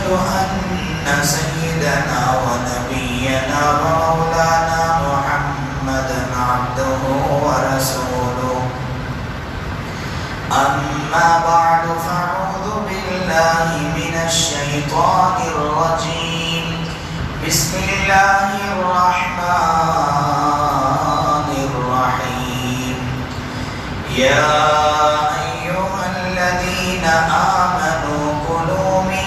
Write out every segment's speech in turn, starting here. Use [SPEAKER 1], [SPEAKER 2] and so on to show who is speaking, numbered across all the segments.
[SPEAKER 1] أن سيدنا ونبينا ومولانا محمدا عبده ورسوله أما بعد فأعوذ بالله من الشيطان الرجيم بسم الله الرحمن الرحيم يا أيها الذين آمنوا كلوا من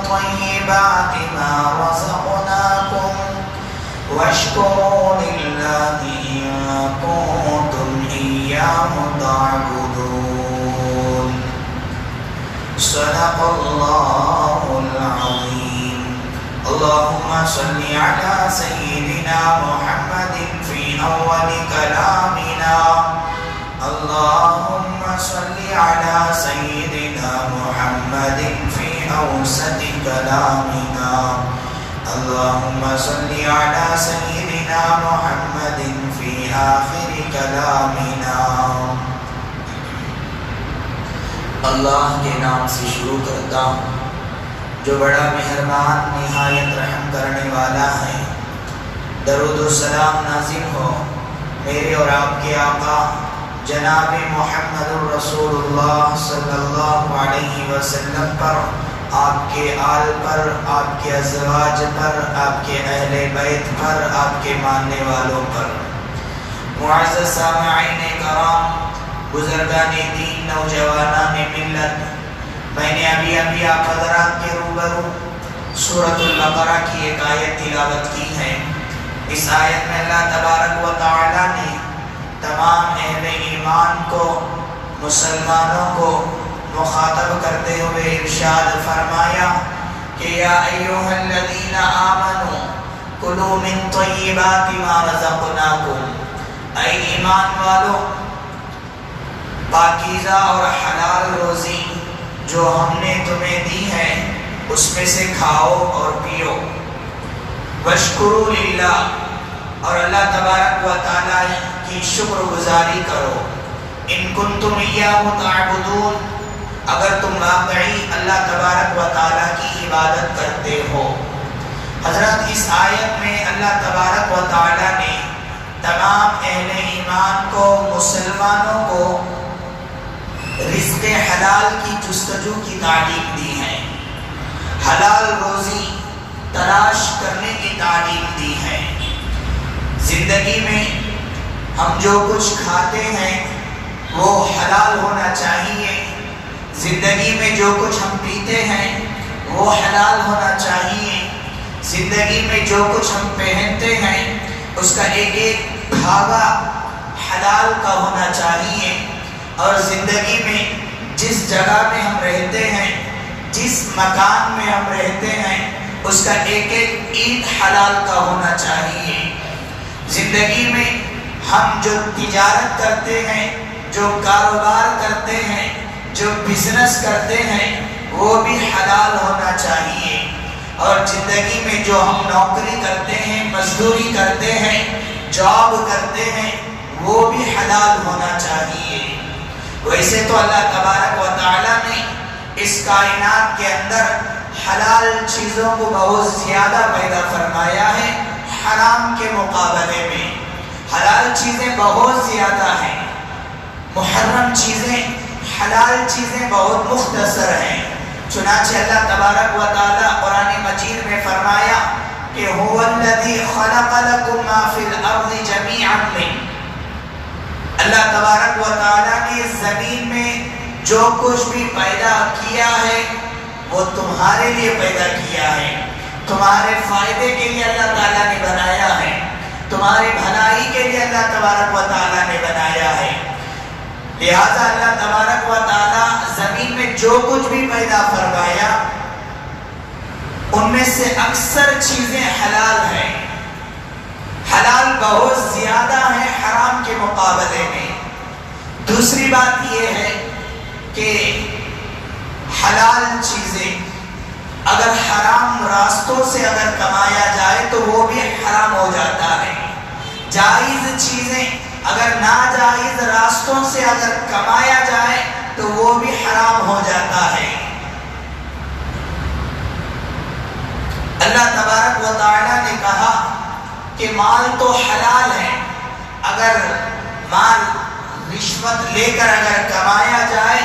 [SPEAKER 1] طيبات ما رزقناكم واشكروا لله إن كنتم إياه تعبدون صدق الله العظيم اللهم صل على سيدنا محمد في أول كلامنا اللهم صل على سيدنا محمد في أوسط كلامنا اللهم صل على سيدنا محمد في آخر كلامنا اللہ کے نام سے شروع کرتا ہوں جو بڑا مہربان نہایت رحم کرنے والا ہے۔ درود و سلام نازل ہو میرے اور آپ کے آقا جناب محمد الرسول اللہ صلی اللہ علیہ وسلم پر، آپ کے آل پر، آپ کے ازواج پر، آپ کے اہل بیت پر، آپ کے ماننے والوں پر۔ معزز سامعین کرام، بزرگان دین، نوجوانان ملت، میں نے ابھی آپ حضرات کے روبرو سورۃ البقرہ کی ایک آیت تلاوت کی ہے۔ اس آیت میں اللہ تبارک و تعالی نے تمام اہل ایمان کو، مسلمانوں کو مخاطب کرتے ہوئے ارشاد فرمایا کہ یا ایھا الذین آمنوا کلوا من طیبات ما رزقناکم، اے ایمان والو پاکیزہ اور حلال روزی جو ہم نے تمہیں دی ہے اس میں سے کھاؤ اور پیو۔ واشکروا للہ، اور اللہ تبارک و تعالی کی شکر گزاری کرو۔ ان کنتم ایاہ تعبدون، اگر تم واقعی اللہ تبارک و تعالی کی عبادت کرتے ہو۔ حضرات اس آیت میں اللہ تبارک و تعالی نے تمام اہل ایمان کو، مسلمانوں کو رزق حلال کی جستجو کی تعلیم دی ہے، حلال روزی تلاش کرنے کی تعلیم دی ہے۔ زندگی میں ہم جو کچھ کھاتے ہیں وہ حلال ہونا چاہیے، زندگی میں جو کچھ ہم پیتے ہیں وہ حلال ہونا چاہیے، زندگی میں جو کچھ ہم پہنتے ہیں اس کا ایک ایک دھاگا حلال کا ہونا چاہیے، اور زندگی میں جس جگہ میں ہم رہتے ہیں، جس مکان میں ہم رہتے ہیں اس کا ایک ایک اینٹ حلال کا ہونا چاہیے۔ زندگی میں ہم جو تجارت کرتے ہیں، جو کاروبار کرتے ہیں، جو بزنس کرتے ہیں وہ بھی حلال ہونا چاہیے، اور زندگی میں جو ہم نوکری کرتے ہیں، مزدوری کرتے ہیں، جاب کرتے ہیں وہ بھی حلال ہونا چاہیے۔ ویسے تو اللہ تبارک و تعالی نے اس کائنات کے اندر حلال چیزوں کو بہت زیادہ پیدا فرمایا ہے، حرام کے مقابلے میں حلال چیزیں بہت زیادہ ہیں، محرم چیزیں، حلال چیزیں بہت مختصر ہیں۔ چنانچہ اللہ تبارک و تعالی قرآن مجید میں فرمایا کہ هو الذی خلق لکم ما فی الارض جمیعا منہ، اللہ تبارک و تعالی نے زمین میں جو کچھ بھی پیدا کیا ہے وہ تمہارے لیے پیدا کیا ہے، تمہارے فائدے کے لیے اللہ تعالیٰ نے بنایا ہے، تمہاری بھلائی کے لیے اللہ تبارک و تعالیٰ نے بنایا ہے۔ لہذا اللہ تبارک و تعالیٰ زمین میں جو کچھ بھی پیدا فرمایا ان میں سے اکثر چیزیں حلال ہیں، حلال بہت زیادہ ہیں حرام کے مقابلے میں۔ دوسری بات یہ ہے کہ حلال چیزیں اگر حرام راستوں سے اگر کمایا جائے تو وہ بھی حرام ہو جاتا ہے، جائز چیزیں اگر ناجائز راستوں سے اگر کمایا جائے تو وہ بھی حرام ہو جاتا ہے۔ اللہ تبارک و تعالی نے کہا کہ مال تو حلال ہے، اگر مال رشوت لے کر اگر کمایا جائے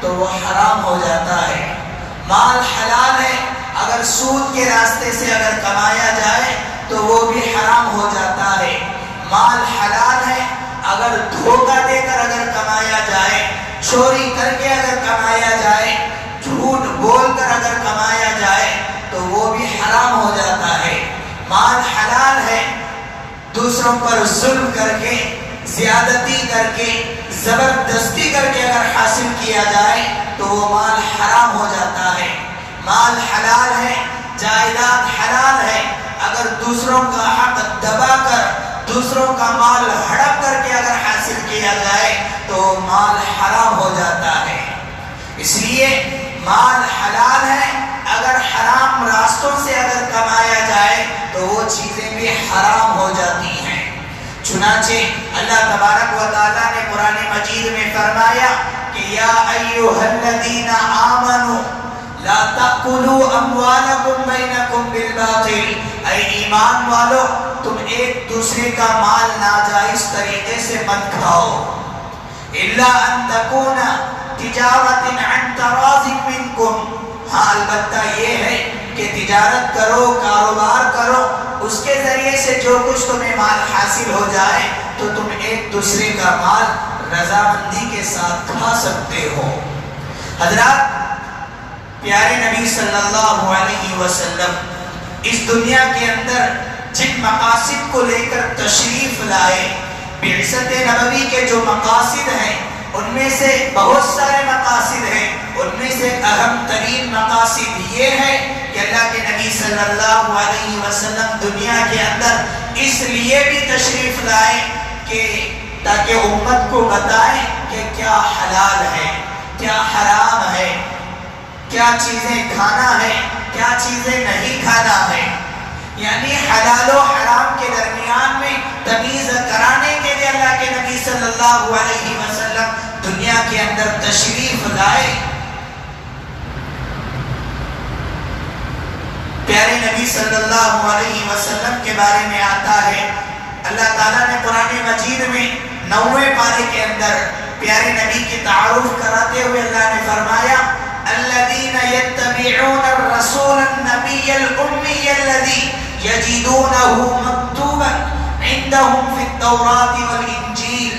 [SPEAKER 1] تو وہ حرام ہو جاتا ہے۔ مال حلال ہے، اگر سود کے راستے سے اگر کمایا جائے تو وہ بھی حرام ہو جاتا ہے۔ مال حلال ہے، اگر دھوکہ دے کر اگر کمایا جائے، چوری کر کے اگر کمایا جائے، جھوٹ بول کر اگر کمایا جائے تو وہ بھی حرام ہو جاتا ہے۔ مال حلال ہے، دوسروں پر ظلم کر کے، زیادتی کر کے، زبردستی کر کے اگر حاصل کیا جائے تو وہ مال حرام ہو جاتا ہے۔ مال حلال ہے، جائیداد حلال ہے، اگر دوسروں کا حق دبا کر، دوسروں کا مال ہڑپ کر کے اگر حاصل کیا جائے تو مال حرام ہو جاتا ہے۔ اس لیے مال حلال ہے، اگر حرام راستوں سے اگر کمایا جائے تو وہ چیزیں بھی حرام ہو جاتی ہیں۔ چنانچہ اللہ تبارک و تعالیٰ نے قرآن مجید میں فرمایا کہ یا ایھا الذین آمنوا لا تأکلوا اموالکم بینکم بالباطل، اے ایمان والو تم ایک دوسرے کا مال ناجائز طریقے سے مت کھاؤ، الا ان تکون تجارت عن تراض منکم، ہاں البتہ یہ ہے کہ تجارت کرو، کاروبار کرو، اس کے ذریعے سے جو کچھ تمہیں مال حاصل ہو جائے تو تم ایک دوسرے کا مال رضامندی کے ساتھ کھا سکتے ہو۔ حضرات، پیارے نبی صلی اللہ علیہ وسلم اس دنیا کے اندر جن مقاصد کو لے کر تشریف لائے، بعثت نبوی کے جو مقاصد ہیں ان میں سے بہت سارے مقاصد ہیں، ان میں سے اہم ترین مقاصد یہ ہے کہ اللہ کے نبی صلی اللہ علیہ وسلم دنیا کے اندر اس لیے بھی تشریف لائے کہ تاکہ امت کو بتائیں کہ کیا حلال ہے، کیا حرام ہے، کیا چیزیں کھانا ہے، کیا چیزیں نہیں کھانا ہے، یعنی حلال و حرام کے درمیان میں تمیز کرانے کے لیے اللہ کے نبی صلی اللہ علیہ وسلم دنیا کے اندر تشریف لائے۔ پیارے نبی صلی اللہ علیہ وسلم کے بارے میں آتا ہے، اللہ تعالیٰ نے قرآن مجید میں 9ویں پارے کے اندر پیارے نبی کی تعارف کراتے ہوئے اللہ نے فرمایا الذین یتبعون الرسول النبی الامی الذی یجدونہ مکتوبا عندهم فی التوراۃ والانجیل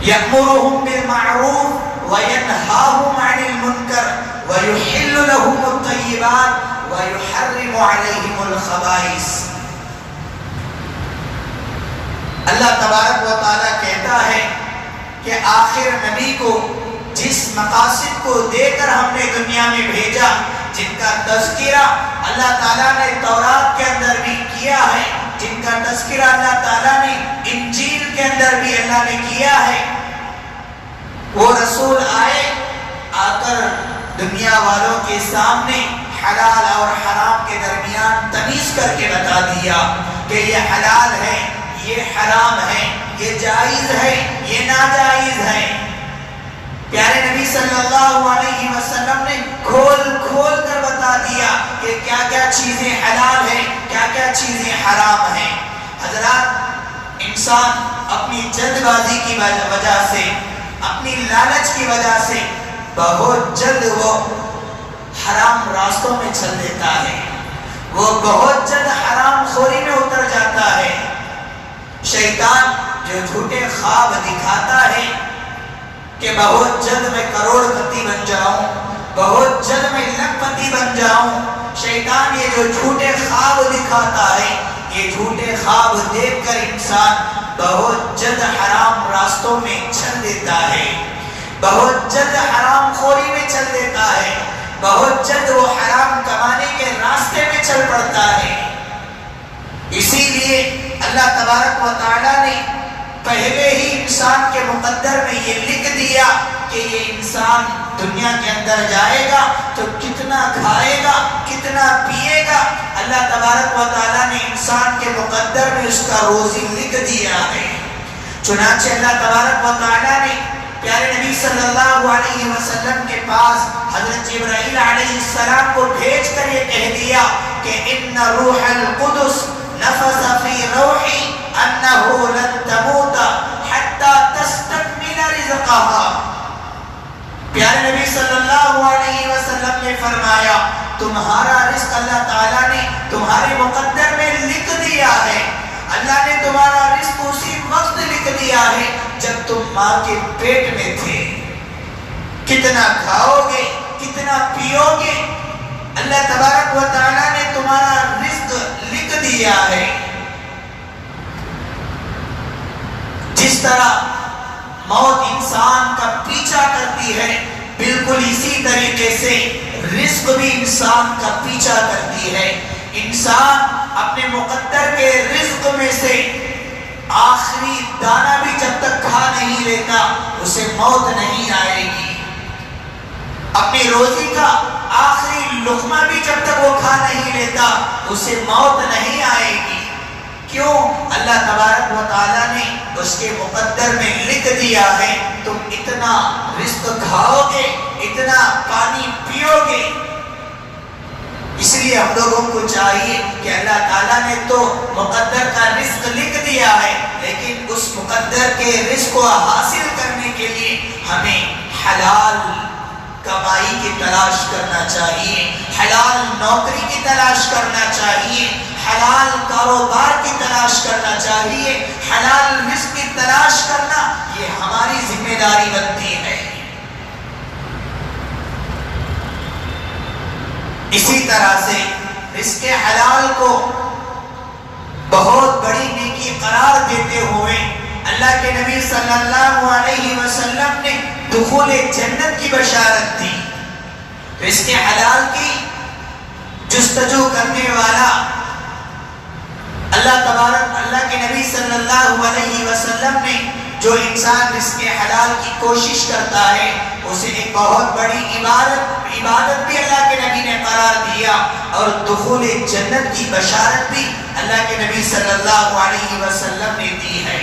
[SPEAKER 1] یأمرهم بالمعروف وینہاهم عن المنکر ویحل لهم الطیبات ویحرم علیہم الخبائث۔ اللہ تبارک و تعالیٰ کہتا ہے کہ آخر نبی کو جس مقاصد کو دے کر ہم نے دنیا میں بھیجا، جن کا تذکرہ اللہ تعالیٰ نے تورات کے اندر بھی کیا ہے، جن کا تذکرہ اللہ تعالیٰ نے انجیل کے اندر بھی اللہ نے کیا ہے، وہ رسول آئے، آ کر دنیا والوں کے سامنے حلال اور حرام کے درمیان تمیز کر کے بتا دیا کہ یہ حلال ہے، یہ حرام ہے، یہ جائز ہے، یہ ناجائز ہے۔ پیارے نبی صلی اللہ علیہ وسلم نے کھول کھول کر بتا دیا کہ کیا کیا چیزیں حلال ہیں، کیا کیا چیزیں حرام ہیں۔ حضرات، انسان اپنی جلد بازی کی وجہ سے، اپنی لالچ کی وجہ سے بہت جلد وہ حرام راستوں میں چل دیتا ہے، وہ بہت جلد حرام خوری میں اتر جاتا ہے۔ شیطان جو جھوٹے خواب دکھاتا ہے کہ بہت جلد میں کروڑ پتی بن جاؤں، بہت جلد میں لکھ پتی بن جاؤں، شیطان یہ جو جھوٹے خواب دکھاتا ہے، یہ جھوٹے خواب دیکھ کر انسان بہت جلد حرام راستوں میں چل دیتا ہے، بہت جلد حرام خوری میں چل دیتا ہے، بہت جلد وہ حرام کمانے کے راستے میں چل پڑتا ہے۔ اسی لیے اللہ تبارک و تعالیٰ نے پہلے ہی انسان کے مقدر میں یہ لکھ دیا کہ یہ انسان دنیا کے اندر جائے گا تو کتنا کھائے گا، کتنا پیے گا، اللہ تبارک و تعالیٰ نے انسان کے مقدر میں اس کا روزی لکھ دیا ہے۔ چنانچہ اللہ تبارک و تعالیٰ نے پیارے نبی صلی اللہ علیہ وسلم کے پاس حضرت جبرائیل علیہ السلام کو بھیج کر یہ کہہ دیا کہ ان روح القدس نفث فی روحی انہو لن تموت حتی تستکمل رزقها. پیارے نبی صلی اللہ علیہ وسلم نے فرمایا تمہارا رزق اللہ تعالیٰ نے تمہارے مقدر میں لکھ دیا ہے. اللہ نے تمہارا رزق اسی وقت لکھ دیا ہے جب تم ماں کے پیٹ میں تھے. کتنا کھاؤ گے کتنا پیو گے اللہ تبارک و تعالیٰ نے تمہارا رزق لکھ دیا ہے. جس طرح موت انسان کا پیچھا کرتی ہے بالکل اسی طریقے سے رزق بھی انسان کا پیچھا کرتی ہے. انسان اپنے مقدر کے رزق میں سے آخری دانہ بھی جب تک کھا نہیں لیتا اسے موت نہیں آئے گی. اپنی روزی کا آخری لقمہ بھی جب تک وہ کھا نہیں لیتا اسے موت نہیں آئے گی. کیوں؟ اللہ تبارک و تعالیٰ نے اس کے مقدر میں لکھ دیا ہے تم اتنا رزق کھاؤ گے اتنا پانی پیو گے. اس لیے ہم لوگوں کو چاہیے کہ اللہ تعالیٰ نے تو مقدر کا رزق لکھ دیا ہے لیکن اس مقدر کے رزق کو حاصل کرنے کے لیے ہمیں حلال کمائی کی تلاش کرنا چاہیے, حلال نوکری کی تلاش کرنا چاہیے, حلال کاروبار کی تلاش کرنا چاہیے. حلال رزق کی تلاش کرنا یہ ہماری ذمہ داری بنتی ہے. اسی طرح سے رزق حلال کو بہت بڑی نیکی قرار دیتے ہوئے اللہ کے نبی صلی اللہ علیہ وسلم نے دخول جنت کی بشارت دی. رزق حلال کی جستجو کرنے والا اللہ کے نبی صلی اللہ علیہ وسلم نے جو انسان رزق حلال کی کوشش کرتا ہے اسے ایک بہت بڑی عبادت بھی اللہ کے نبی نے قرار دیا اور دخول جنت کی بشارت بھی اللہ کے نبی صلی اللہ علیہ وسلم نے دی ہے.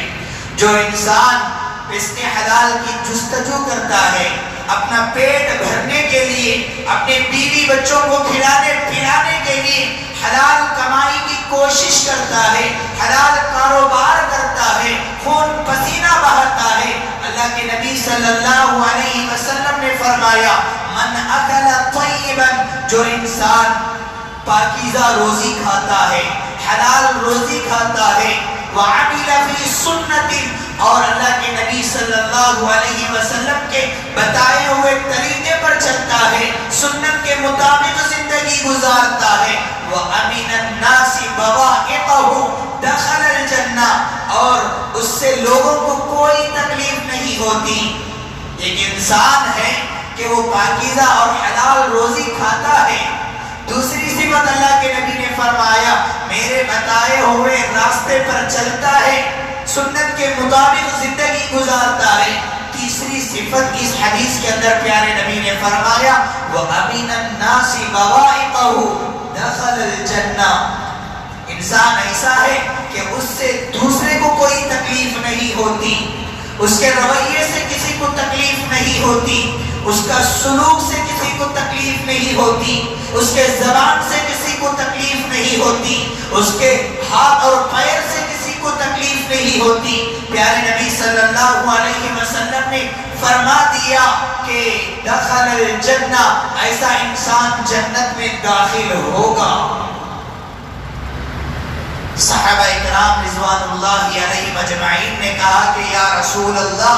[SPEAKER 1] جو انسان رزق حلال کی جستجو کرتا ہے اپنا پیٹ بھرنے کے لیے اپنے بیوی بچوں کو کھلانے پلانے کے لیے حلال کمائی کی کوشش کرتا ہے, حلال کاروبار کرتا ہے, خون پسینہ بہاتا ہے, اللہ کے نبی صلی اللہ علیہ وسلم نے فرمایا من اکل طیبا, جو انسان پاکیزہ روزی کھاتا ہے حلال روزی کھاتا ہے, وعمل فی سنت, اور اللہ کے نبی صلی اللہ علیہ وسلم کے بتائے ہوئے طریقے پر چلتا ہے, سنت کے مطابق زندگی گزارتا ہے, وَأَمِنَ النَّاسِ بَوَائِقَهُ دَخَلَ الْجَنَّةِ, اور اس سے لوگوں کو کوئی تکلیف نہیں ہوتی. ایک انسان ہے کہ وہ پاکیزہ اور حلال روزی کھاتا ہے. دوسری صفت اللہ کے نبی نے فرمایا میرے بتائے ہوئے راستے پر چلتا ہے, سنت کے مطابق زندگی گزارتا ہے. تیسری صفت اس حدیث کے اندر پیارے نبی نے فرمایا وَأَمِنَ النَّاسِ بَوَائِقَهُ دَخَلَ الْجَنَّةِ, انسان ایسا ہے کہ اس سے دوسرے کو کوئی تکلیف نہیں ہوتی, اس کے رویے سے کسی کو تکلیف نہیں ہوتی, اس کا سلوک سے کسی کو تکلیف نہیں ہوتی, اس کے زبان سے کسی کو تکلیف نہیں ہوتی, اس کے ہاتھ اور پیر سے کسی کو تکلیف نہیں ہوتی. پیارے نبی صلی اللہ علیہ وسلم نے فرما دیا کہ دخل الجنہ, ایسا انسان جنت میں داخل ہوگا. صحابہ اکرام رضوان اللہ علیہ مجمعین نے کہا کہ یا رسول اللہ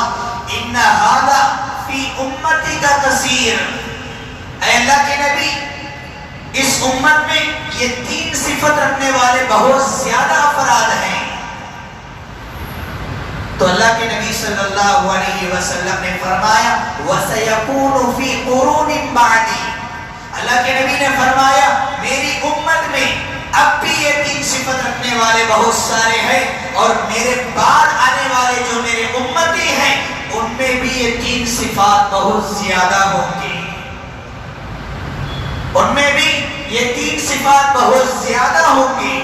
[SPEAKER 1] ان ھذا فی امتی کا کثیر, اے اللہ کے نبی اس امت میں یہ تین صفت رکھنے والے بہت زیادہ افراد ہیں. تو اللہ کے نبی صلی اللہ علیہ وسلم نے فرمایا وَسَيَكُونُ فِي قُرُونٍ بَعْدِي, اللہ کے نبی نے فرمایا میری امت میں اب بھی یہ تین صفت رکھنے والے بہت سارے ہیں اور میرے بعد آنے والے جو میرے امتی ہیں ان میں بھی یہ تین صفات بہت زیادہ ہوں گی, ان میں بھی یہ تین صفات بہت زیادہ ہوں گی.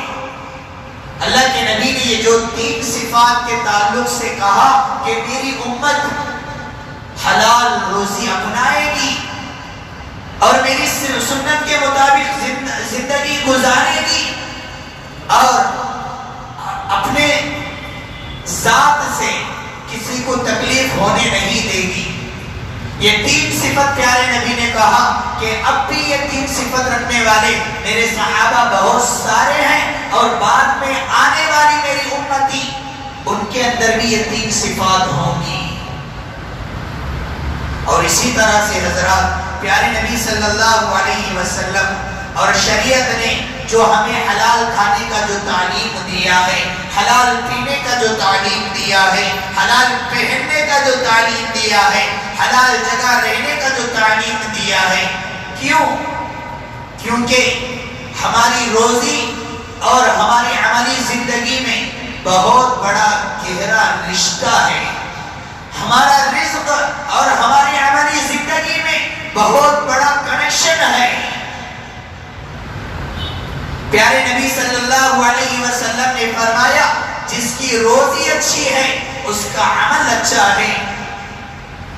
[SPEAKER 1] اللہ کے نبی نے یہ جو تین صفات کے تعلق سے کہا کہ میری امت حلال روزی اپنائے گی اور میری سنت کے مطابق زندگی گزارے گی اور اپنے ذات سے کسی کو تکلیف ہونے نہیں دے گی. یہ 3 صفت پیارے نبی نے کہا کہ اب بھی یہ 3 صفت رکھنے والے میرے صحابہ بہت سارے ہیں اور بعد میں آنے والی میری امتی ان کے اندر بھی یہ 3 صفات ہوں گی. اور اسی طرح سے حضرات پیارے نبی صلی اللہ علیہ وسلم اور شریعت نے جو ہمیں حلال کھانے کا جو تعلیم دیا ہے، حلال پینے کا جو تعلیم دیا ہے، حلال پہننے کا جو تعلیم دیا ہے، حلال جگہ رہنے کا جو تعلیم دیا ہے، کیوں؟ کیونکہ ہماری روزی اور ہماری عملی زندگی میں بہت بڑا گہرا رشتہ ہے. ہمارا رزق اور ہماری عملی زندگی میں بہت بڑا کنیکشن ہے. پیارے نبی صلی اللہ علیہ وسلم نے فرمایا جس کی روزی اچھی ہے اس کا عمل اچھا ہے،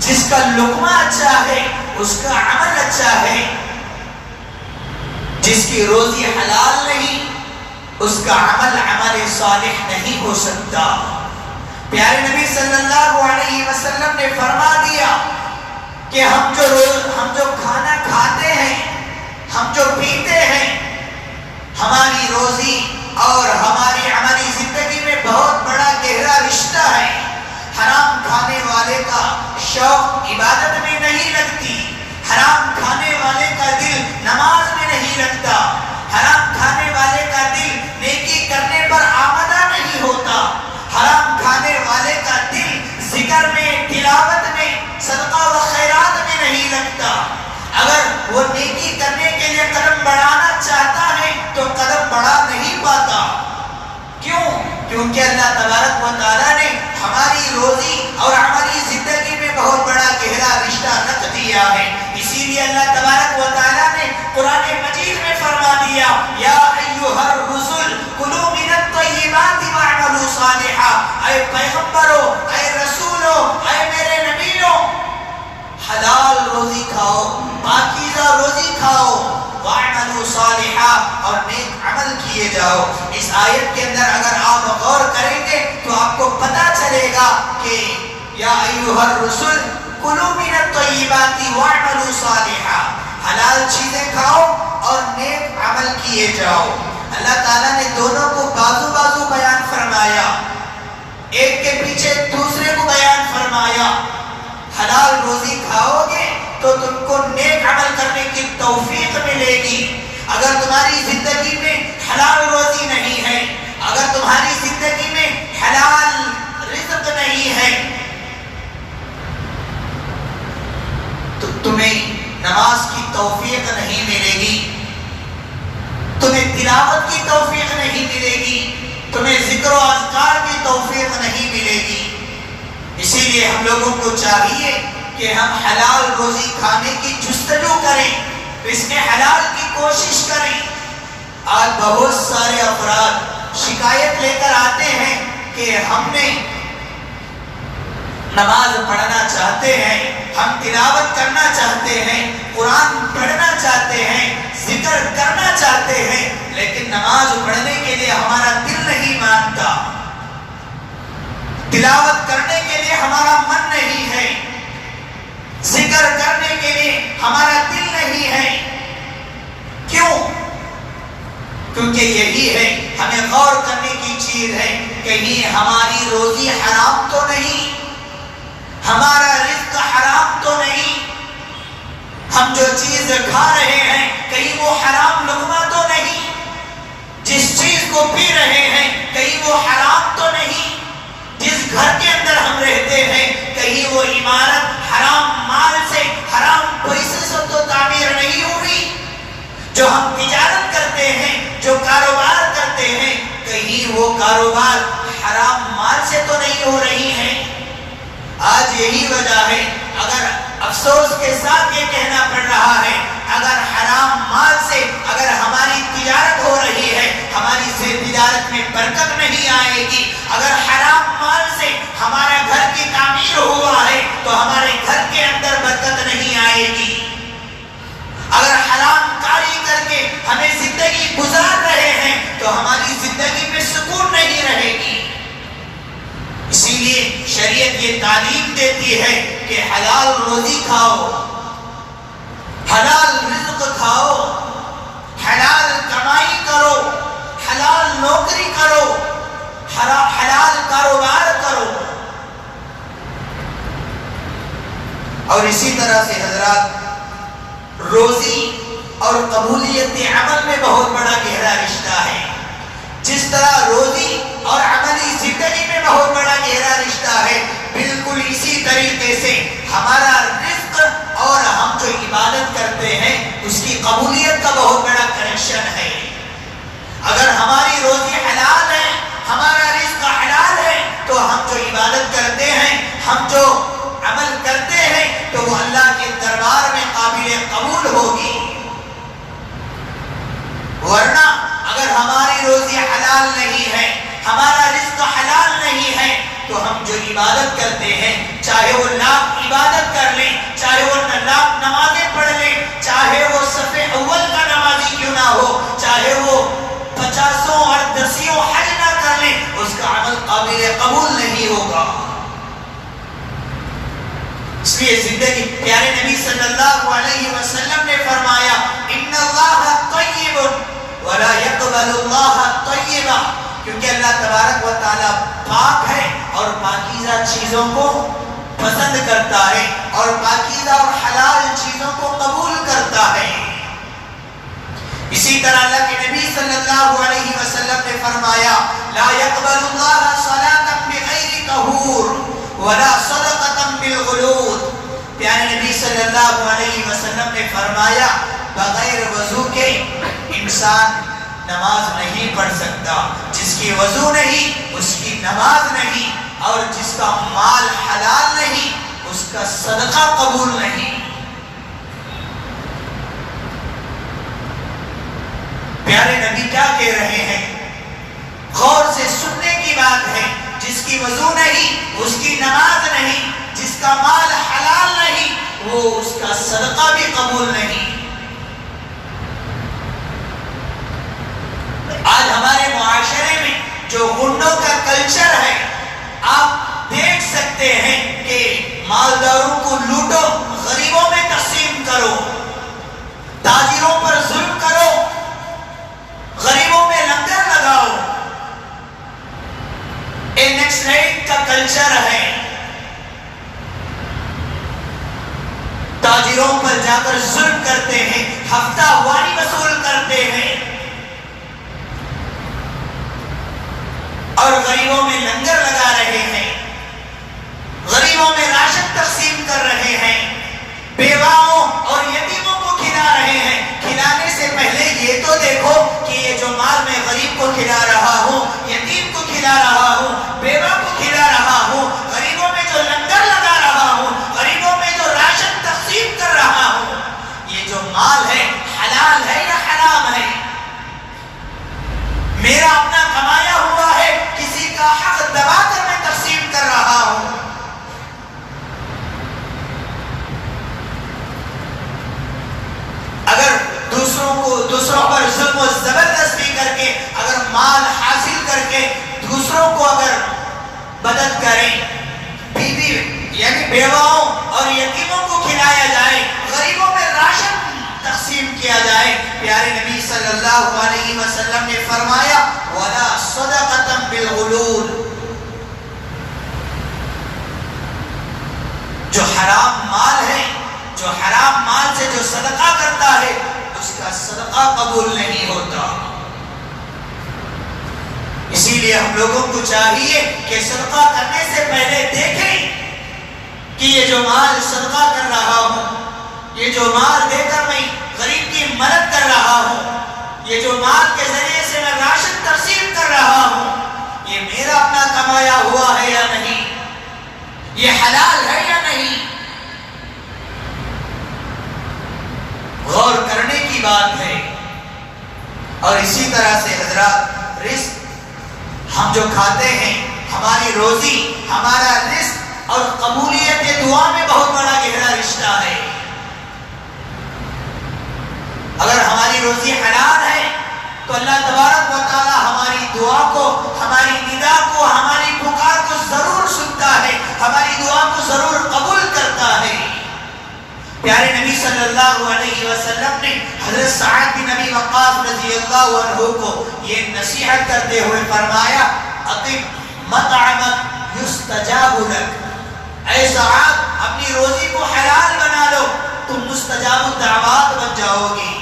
[SPEAKER 1] جس کا لقمہ اچھا ہے اس کا عمل اچھا ہے. جس کی روزی حلال نہیں اس کا عمل صالح نہیں ہو سکتا. پیارے نبی صلی اللہ علیہ وسلم نے فرما دیا کہ ہم جو کھانا کھاتے ہیں، ہم جو پیتے ہیں، ہماری روزی اور ہماری عملی زندگی میں بہت بڑا گہرا رشتہ ہے. حرام کھانے والے کا شوق عبادت میں نہیں لگتی، حرام کھانے والے کا دل نماز میں نہیں لگتا، حرام کھانے والے کا دل نیکی کرنے پر آمادہ نہیں ہوتا، حرام کھانے والے کا دل ذکر میں، تلاوت میں، صدقہ و خیرات میں نہیں لگتا. اگر وہ نیکی کرنے کے لیے قدم بڑھانا چاہتا ہے تو قدم بڑھا نہیں پاتا. کیوں؟ کیونکہ اللہ تبارک و تعالیٰ نے ہماری روزی اور ہماری زندگی میں بہت بڑا گہرا رشتہ رکھ دیا ہے. اسی لیے اللہ تبارک و تعالیٰ نے قرآن مجید میں فرما دیا یا ایھا الرسل کلوا من الطیبات واعملوا صالحا. اے پیغمبروں، اے رسولوں، اے میرے نبیوں، حلال روزی کھاؤ، پاکیزہ روزی کھاؤ، وَاعْمَلُوا صَالِحًا اور نیک عمل کیے جاؤ. اس آیت کے اندر اگر آپ غور کریں گے تو آپ کو پتہ چلے گا کہ یا ایھا الرسل کلوا من الطیبات وَاعْمَلُوا صَالِحًا، حلال چیزیں کھاؤ اور نیک عمل کیے جاؤ. اللہ تعالیٰ نے دونوں کو بازو بازو بیان فرمایا، ایک کے پیچھے دوسرے کو بیان فرمایا. حلال روزی کھاؤ گے تو تم کو نیک عمل کرنے کی توفیق ملے گی. اگر تمہاری زندگی میں حلال روزی نہیں ہے، اگر تمہاری زندگی میں حلال رزق نہیں ہے تو تمہیں نماز کی توفیق نہیں ملے گی، تمہیں تلاوت کی توفیق نہیں ملے گی، تمہیں ذکر و اذکار کی توفیق نہیں ملے گی. اسی لیے ہم لوگوں کو چاہیے کہ ہم حلال روزی کھانے کی جستجو کریں، اس میں حلال کی کوشش کریں. آج بہت سارے افراد شکایت لے کر آتے ہیں کہ ہم نے نماز پڑھنا چاہتے ہیں، ہم تلاوت کرنا چاہتے ہیں، قرآن پڑھنا چاہتے ہیں، ذکر کرنا چاہتے ہیں، لیکن نماز پڑھنے کے لیے ہمارا دل نہیں مانتا، تلاوت کرنے کے لیے ہمارا من نہیں ہے، ذکر کرنے کے لیے ہمارا دل نہیں ہے. کیوں؟ کیونکہ یہی ہے ہمیں غور کرنے کی چیز ہے، کہیں ہماری روزی حرام تو نہیں، ہمارا رزق حرام تو نہیں، ہم جو چیز کھا رہے ہیں کہیں وہ حرام لقمہ تو نہیں، جس چیز کو پی رہے ہیں کہیں وہ حرام تو نہیں، جس گھر کے اندر ہم رہتے ہیں کہیں وہ عمارت حرام مال سے، حرام پیسے سے تو تعمیر نہیں ہوئی، جو ہم تجارت کرتے ہیں، جو کاروبار کرتے ہیں کہیں وہ کاروبار حرام مال سے تو نہیں ہو رہی ہے. آج یہی وجہ ہے، اگر افسوس کے ساتھ یہ کہنا پڑ رہا ہے، اگر حرام مال سے اگر ہماری تجارت ہو رہی ہے، ہماری سے تجارت میں برکت نہیں آئے گی. اگر حرام مال سے ہمارا گھر کی تعمیر ہوا ہے تو ہمارے گھر کے کھاؤ، حلال رزق کھاؤ، حلال کمائی کرو، حلال نوکری کرو، حلال کاروبار کرو۔ اور اسی طرح سے حضرات، روزی اور قبولیت عمل میں بہت بڑا گہرا رشتہ ہے۔ جس طرح روزی اور عملی زندگی میں بہت بڑا گہرا رشتہ ہے، بالکل اسی طریقے سے ہمارا رزق اور ہم جو عبادت کرتے ہیں اس کی قبولیت کا بہت بڑا کنیکشن ہے۔ اگر ہماری روزی حلال ہے، ہمارا رزق حلال ہے، تو ہم جو عبادت کرتے ہیں، ہم جو عمل کرتے ہیں، تو وہ اللہ کے دربار میں قابل قبول ہوگی۔ ورنہ اگر ہماری روزی حلال نہیں ہے، ہمارا رزق حلال نہیں ہے، تو ہم جو عبادت کرتے ہیں، چاہے وہ لاکھ عبادت کر لیں، چاہے وہ لاکھ نمازیں پڑھ لیں، چاہے وہ صف اول کا نمازی کیوں نہ ہو، چاہے وہ 50 اور 10 حج نہ کر لیں، اس کا عمل قابل قبول نہیں ہوگا۔ اس لیے زندگی، پیارے نبی صلی اللہ علیہ وسلم نے فرمایا، ان اللہ طیب ولا يقبل اللہ طیبا، کیونکہ اللہ تبارک و تعالی پاک ہے اور پاکیزہ چیزوں کو پسند کرتا ہے اور پاکیزہ اور حلال چیزوں کو قبول کرتا ہے۔ اسی طرح اللہ کے نبی صلی اللہ علیہ وسلم نے فرمایا، لا يقبل اللہ صلاة بغیر طہور ولا صدقة بالغلول۔ پیارے نبی صلی اللہ علیہ وسلم نے فرمایا، بغیر وضو کے انسان نماز نہیں پڑھ سکتا۔ جس کی وضو نہیں اس کی نماز نہیں، اور جس کا مال حلال نہیں اس کا صدقہ قبول نہیں۔ پیارے نبی کیا کہہ رہے ہیں؟ غور سے سننے کی بات ہے۔ جس کی وضو نہیں اس کی نماز نہیں، جس کا مال حلال نہیں وہ اس کا صدقہ بھی قبول نہیں۔ آج ہمارے معاشرے میں جو غنڈوں کا کلچر ہے، آپ دیکھ سکتے ہیں کہ مالداروں کو لوٹو، غریبوں میں تقسیم کرو، تاجروں پر ظلم کرو، غریبوں میں لنگر لگاؤ۔ یہ نیکسٹ کا کلچر ہے۔ تاجروں پر جا کر ظلم کرتے ہیں، ہفتہ واری وصول کرتے ہیں، اور غریبوں میں لنگر لگا رہے ہیں، غریبوں میں راشن تقسیم کر رہے ہیں، بیواؤں اور یتیموں کو کھلا رہے ہیں۔ کھلانے سے پہلے یہ تو دیکھو کہ یہ جو مال میں غریب کو کھلا رہا ہوں، یتیم کو کھلا رہا ہوں، بیوہ کو کھلا رہا ہوں، غریبوں میں جو لنگر لگا رہا ہوں، غریبوں میں جو راشن تقسیم کر رہا ہوں، یہ جو مال ہے حلال ہے یا حرام ہے؟ میرا اپنا کمایا ہوا ہے، کسی کا حق دبا کر میں تقسیم کر رہا ہوں۔ اگر دوسروں پر ظلم و زبردستی کر کے اگر مال حاصل کر کے دوسروں کو اگر مدد کریں، بیوی یعنی بیواؤں اور یتیموں کو کھلایا جائے، غریبوں میں راشن تقسیم کیا جائے، پیارے نبی صلی اللہ علیہ وسلم نے فرمایا، وَلَا صَدَقَةً بِالْغُلُولِ، جو حرام مال ہے، جو حرام مال سے جو صدقہ کرتا ہے اس کا صدقہ قبول نہیں ہوتا۔ اسی لیے ہم لوگوں کو چاہیے کہ صدقہ کرنے سے پہلے دیکھیں کہ یہ جو مال صدقہ کر رہا ہوں، یہ جو مال دے کر میں غریب کی مدد کر رہا ہوں، یہ جو مال کے ذریعے سے میں راشن تقسیم کر رہا ہوں، یہ میرا اپنا کمایا ہوا ہے یا نہیں، یہ حلال ہے یا نہیں، غور کرنے کی بات ہے۔ اور اسی طرح سے حضرات، رزق ہم جو کھاتے ہیں، ہماری روزی، ہمارا رزق اور قبولیت دعا میں بہت بڑا گہرا رشتہ ہے۔ اگر ہماری روزی حلال ہے تو اللہ تبارک و تعالی ہماری دعا کو، ہماری ندا کو، ہماری پکار کو ضرور سنتا ہے، ہماری دعا کو ضرور قبول کرتا ہے۔ پیارے نبی صلی اللہ علیہ وسلم نے حضرت سعد بن ابی وقاص رضی اللہ عنہ کو یہ نصیحت کرتے ہوئے فرمایا اقم مطعمک یستجاب لک، اے سعد اپنی روزی کو حلال بنا لو، تم مستجاب الدعوات بن جاؤ گی۔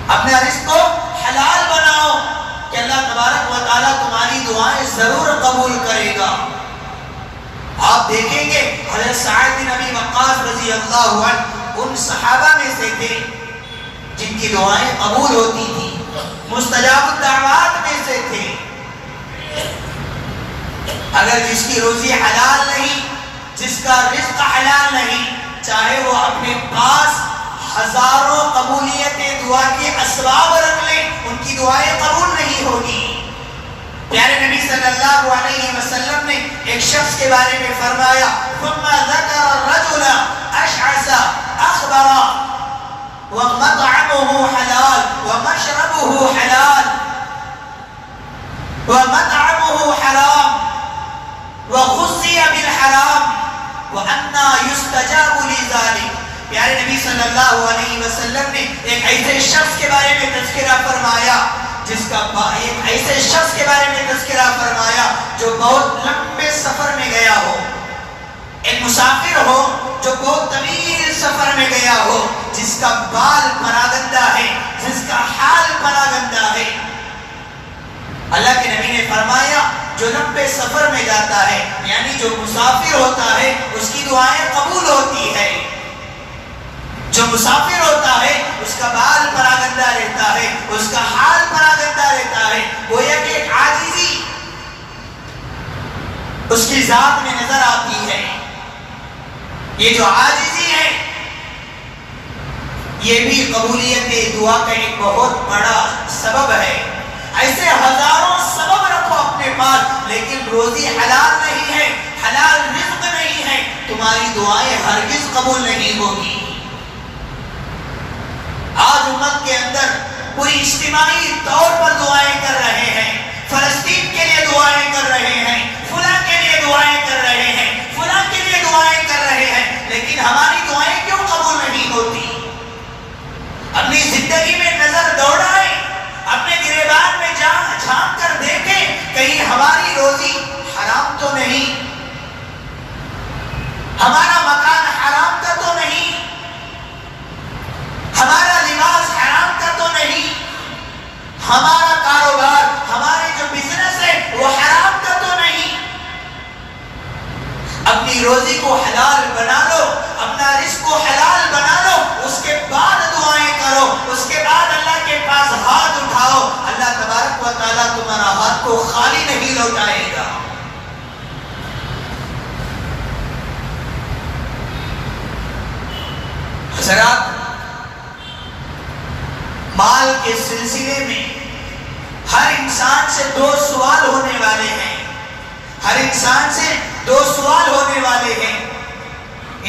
[SPEAKER 1] اپنا رزق کو حلال بناؤ کہ اللہ تبارک و تعالیٰ تمہاری دعائیں ضرور قبول کرے گا۔ آپ دیکھیں گے حضرت سعد بن ابی وقاص رضی اللہ عنہ ان صحابہ میں سے تھے جن کی دعائیں قبول ہوتی تھی، مستجاب الدعوات میں سے تھے۔ اگر جس کی روزی حلال نہیں، جس کا رزق حلال نہیں، چاہے وہ اپنے پاس ہزاروں قبولیت دعا کے اسباب رکھ لیں، ان کی دعائیں قبول نہیں ہوگی۔ پیارے نبی صلی اللہ علیہ وسلم نے ایک شخص کے بارے میں فرمایا ثم ذکر الرجل اشعث اخبر ومطعمه حلال ومشربه حلال ومطعمه حرام وغذي بالحرام وأنى يستجاب لذلك۔ پیارے نبی صلی اللہ علیہ وسلم نے ایک ایسے شخص کے بارے میں تذکرہ فرمایا ایک ایسے شخص کے بارے میں تذکرہ فرمایا جو بہت لمبے سفر میں گیا ہو، ایک مسافر ہو جو بہت طویل سفر میں گیا ہو، جس کا بال پراگندہ ہے، جس کا حال پراگندہ ہے۔ اللہ کے نبی نے فرمایا جو لمبے سفر میں جاتا ہے، یعنی جو مسافر ہوتا ہے اس کی دعائیں قبول ہوتی ہے۔ جو مسافر ہوتا ہے اس کا بال پراگندہ رہتا ہے، اس کا حال پراگندہ رہتا ہے، گویا کہ ایک عاجزی اس کی ذات میں نظر آتی ہے۔ یہ جو عاجزی ہے یہ بھی قبولیت دعا کا ایک بہت بڑا سبب ہے۔ ایسے ہزاروں سبب رکھو اپنے پاس، لیکن روزی حلال نہیں ہے، حلال رزق نہیں ہے، تمہاری دعائیں ہرگز قبول نہیں ہوگی۔ آج امت کے اندر پوری اجتماعی طور پر دعائیں کر رہے ہیں، فلسطین کے لیے دعائیں کر رہے ہیں، فلاں کے لیے دعائیں کر رہے ہیں، فلاں کے لیے دعائیں کر رہے ہیں، لیکن ہماری دعائیں کیوں قبول نہیں ہوتی؟ اپنی زندگی میں نظر دوڑائیں، اپنے گریبان میں جھانک کر دیکھیں کہیں ہماری روزی حرام تو نہیں، ہمارا مکان حرام کا تو نہیں، ہمارا لباس حرام کا تو نہیں، ہمارا کاروبار، ہمارے جو بزنس ہے وہ حرام کا تو نہیں۔ اپنی روزی کو حلال بنا لو، اپنا رزق کو حلال بنا لو، اس کے بعد دعائیں کرو، اس کے بعد اللہ کے پاس ہاتھ اٹھاؤ، اللہ تبارک و تعالیٰ تمہارا ہاتھ کو خالی نہیں لوٹائے گا۔ حضرات، مال کے سلسلے میں ہر انسان سے دو سوال ہونے والے ہیں، ہر انسان سے دو سوال ہونے والے ہیں۔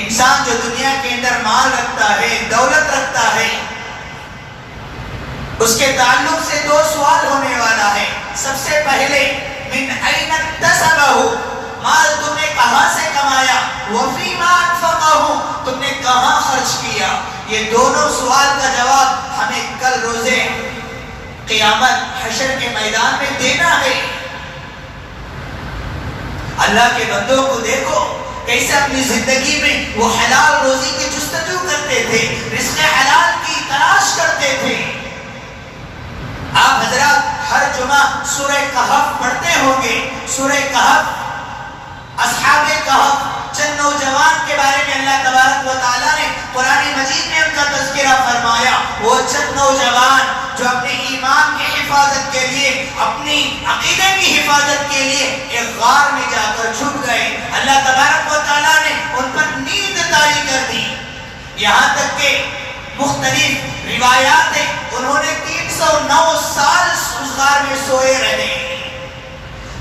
[SPEAKER 1] انسان جو دنیا کے اندر مال رکھتا ہے، دولت رکھتا ہے، اس کے تعلق سے دو سوال ہونے والا ہے۔ سب سے پہلے من این اکتسبہ، مال تم نے کہاں سے کمایا، وفیما انفقہ، تم نے کہاں خرچ کیا۔ یہ دونوں سوال کا جواب ہمیں کل روزے قیامت حشر کے میدان میں دینا ہے۔ اللہ کے بندوں کو دیکھو کیسے اپنی زندگی میں وہ حلال روزی کی جستجو کرتے تھے، رزق حلال کی تلاش کرتے تھے۔ آپ حضرات ہر جمعہ سورہ کہف پڑھتے ہوں گے۔ سورہ کہف، اصحاب کہف، چند نوجوان کے بارے میں اللہ تبارک و تعالیٰ نے قرآن مجید میں ان کا تذکرہ فرمایا۔ وہ چند نوجوان جو اپنے ایمان کی حفاظت کے لیے، اپنی عقیدے کی حفاظت کے لیے ایک غار میں جا کر چھپ گئے، اللہ تبارک و تعالیٰ نے ان پر نیند طاری کر دی، یہاں تک کہ مختلف روایات ہیں انہوں نے 309 سال اس غار میں سوئے رہے۔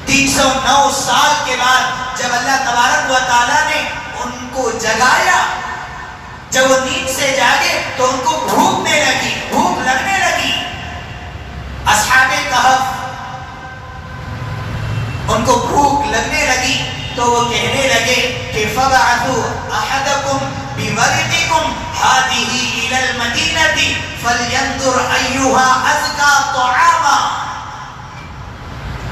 [SPEAKER 1] 309 سال کے بعد جب اللہ تبارک و تعالیٰ نے ان کو جگایا، جب وہ نیند سے جاگے تو ان کو بھوک لگنے لگی۔ اصحاب کہف، ان کو بھوک لگنے لگی تو وہ کہنے لگے کہ فَبَعَثُوا أَحَدَكُمْ بِوَرِقٍ فَلْيَنْظُرْ أَيُّهَا أَزْكَىٰ طَعَامًا۔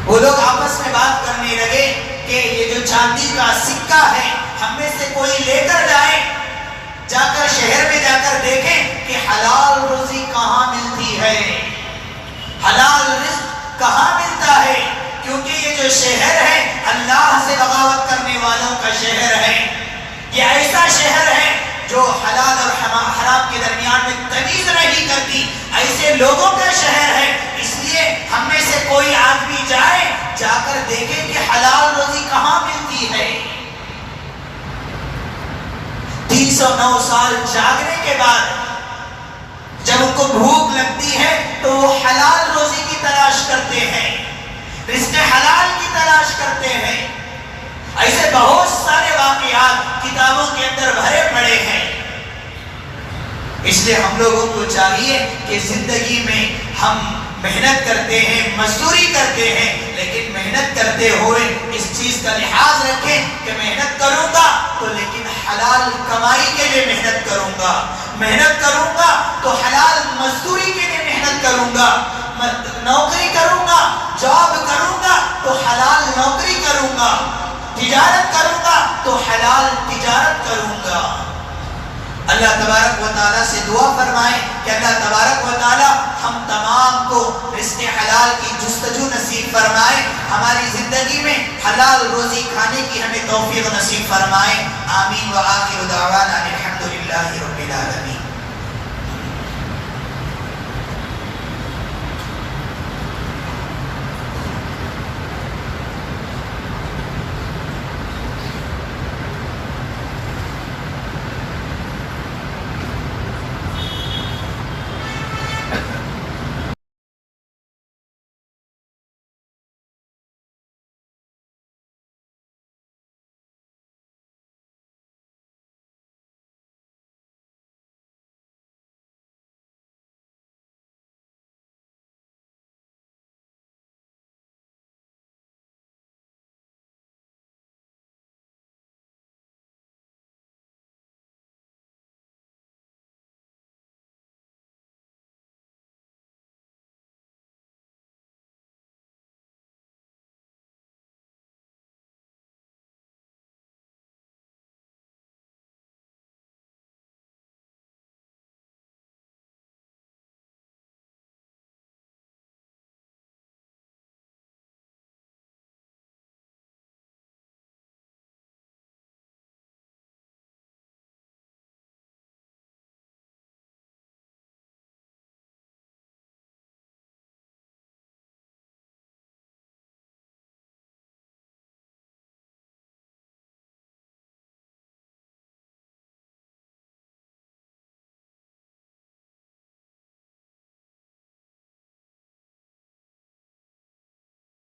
[SPEAKER 1] وہ لوگ آپس میں بات کرنے لگے کہ یہ جو چاندی کا سکہ ہے ہم میں سے کوئی لے کر جائے، جا کر شہر میں جا کر دیکھیں کہ حلال روزی کہاں ملتی ہے، حلال رزق کہاں ملتا ہے، کیونکہ یہ جو شہر ہے اللہ سے بغاوت کرنے والوں کا شہر ہے، یہ ایسا شہر ہے جو حلال اور حرام کے درمیان میں تمیز نہیں کرتی، ایسے لوگوں کا شہر ہے۔ اس لیے ہم میں سے کوئی آدمی جائے، جا کر دیکھے کہ حلال روزی کہاں ملتی ہے۔ 309 سال جاگنے کے بعد جب ان کو بھوک لگتی ہے تو وہ حلال روزی کی تلاش کرتے ہیں، رزق حلال کی تلاش کرتے ہیں۔ ایسے بہت سارے واقعات کتابوں کے اندر بھرے پڑے ہیں۔ اس لیے ہم لوگوں کو چاہیے کہ زندگی میں ہم محنت کرتے ہیں، مزدوری کرتے ہیں، لیکن محنت کرتے ہوئے اس چیز کا لحاظ رکھیں کہ محنت کروں گا تو لیکن حلال کمائی کے لیے محنت کروں گا، محنت کروں گا تو حلال مزدوری کے لیے محنت کروں گا، نوکری کروں گا، جاب کروں گا تو حلال نوکری کروں گا، تجارت کروں گا تو حلال تجارت کروں گا۔ اللہ تبارک و تعالیٰ سے دعا فرمائیں کہ اللہ تبارک و تعالیٰ ہم تمام کو رزق حلال کی جستجو نصیب فرمائے، ہماری زندگی میں حلال روزی کھانے کی ہمیں توفیق نصیب فرمائے۔ آمین و آخر دعوانا الحمدللہ رب العالمین۔